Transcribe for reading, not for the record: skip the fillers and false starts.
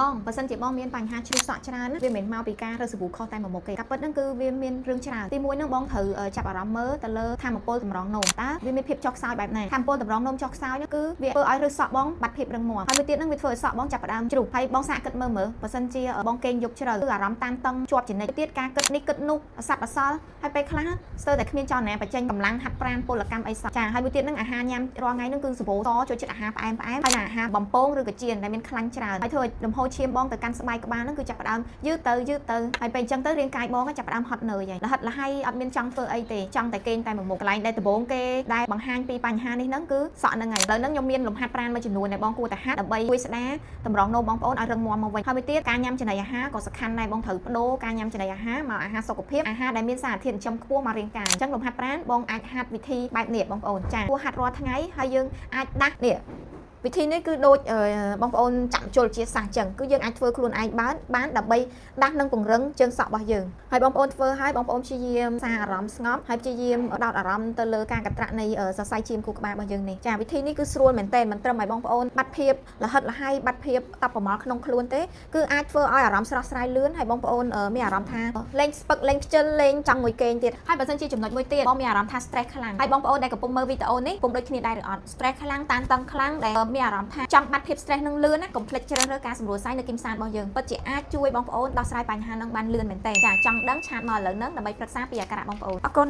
បងបើសិនជាបងមានបញ្ហាជ្រុះសក់ច្រើនវាមិនមកពីការរើសសាប៊ូខុសតែមួយមុខទេកាពិតហ្នឹងគឺវាមានរឿងច្រើនទីមួយហ្នឹងបងត្រូវចាប់អារម្មណ៍មើលទៅលើធម៌ពលតម្រងនោមតើវាមានភាពចុះខ្សោយបែបណាធម៌ពលតម្រងនោមចុះខ្សោយហ្នឹងគឺវាធ្វើឲ្យរើសសក់បងបាត់ភាពរឹងមាំហើយមួយទៀតហ្នឹងវាធ្វើឲ្យសក់បងចាប់ផ្ដើមជ្រុះហើយបងសាកគិតមើលបើសិនជាបងគេងយកជ្រៅគឺអារម្មណ៍តានតឹងជាប់ចំណិចទៀតការគិតនេះគិតនោះអស័ព្ទអសល់ហើយពេលខ្លះស្ទើរតែគ្មានចលនាបញ្ចេញកម្លាំងហាត់ប្រាណពលកម្មអីសោះចាហើយមួយទៀតហ្នឹងអាហារញ៉ាំរាល់ថ្ងៃហ្នឹងគឺសបោសចូលចិត្តអាហារផ្អែមហើយអាហារបំពងឬក៏ចៀនដែលមានខ្លាញ់ច្រើនហើយធ្វើឲ្យលំហូរឈាមបងទៅកាន់ស្បែកក្បាលហ្នឹងគឺចាប់ផ្ដើមយឺតទៅហើយពេលអញ្ចឹងទៅរាងកាយបងចាប់ផ្ដើមហត់នឿយហើយលហិតលហើយអត់មានចង់ធ្វើអីទេចង់តែគេងតែមួយមុខកន្លែងដែលដំបូងគេដែលបង្ហាញពីបញ្ហានេះហ្នឹងគឺសក់ហ្នឹងហើយឥឡូវហ្នឹងខ្ញុំមានលំហាត់ប្រាណមួយចំនួនដែលបងគួរតែហាត់ដើម្បីជួយស្ដារតម្រងនោមបងប្អូនឲ្យរឹងមាំមកវិញហើយមួយទៀតការញ៉ាំចំណីអាហារក៏សំខាន់ដែរបងត្រូវបដូរការញ៉ាំចំណីអាហារមកអាហារសុខភាពអាហារដែលមានសារធាតុចិញ្ចឹមខ្ពស់មករាងកាយអញ្ចឹងលំហាត់ប្រាណបងអាចហាត់វិធីបែបនេះបងប្អូនចាគួរហាត់រាល់ថ្ងៃហើយយើងអាចដាស់នេះវិធីនេះគឺដូចបងប្អូនចាក់ជលជាសាសអញ្ចឹងគឺយើងអាចធ្វើខ្លួនឯងបានដើម្បីដាស់និងពង្រឹងជើងសក់របស់យើងហើយបងប្អូនធ្វើហើយបងប្អូនព្យាយាមសារអារម្មណ៍ស្ងប់ហើយព្យាយាមដោតអារម្មណ៍ទៅលើការកត្រាក់នៃសរសៃឈាមខួរក្បាលរបស់យើងនេះចាវិធីនេះគឺស្រួលមែនទែនមិនត្រឹមឲ្យបងប្អូនបាត់ភាពលហិតលហើយបាត់ភាពតប់ប្រមល់ក្នុងខ្លួនទេគឺអាចធ្វើឲ្យអារម្មណ៍ស្រស់ស្រាយលឿនហើយបងប្អូនមានអារម្មណ៍ថាលេងស្ពឹកលេងខ្ជិលលេងចង់មួយគេងទៀតហើយបើសិនជាចំណុចមួយទៀតបងមានអារម្មណ៍ថា stress ខ្លាំងហើយបងប្អូនដែលកំពុងមើលវីដេអូនេះពុំដូចគ្នាដែរឬអត់ stress ខ្លាំងតានតឹងខ្លាំងដែលមានអារម្មណ៍ថាចង់បាត់ភាព stress នឹងលឿនណាកុំភ្លេចជ្រើសរើសការសម្រួលសាយនៅគីមសានរបស់យើងពិតជាអាចជួយបងប្អូនដោះស្រាយបញ្ហានឹងបានលឿនមែនទែនចាចង់ដឹងឆាតមកឥឡូវហ្នឹងដើម្បីប្រឹក្សាពីអាការៈបងប្អូនអរគុណ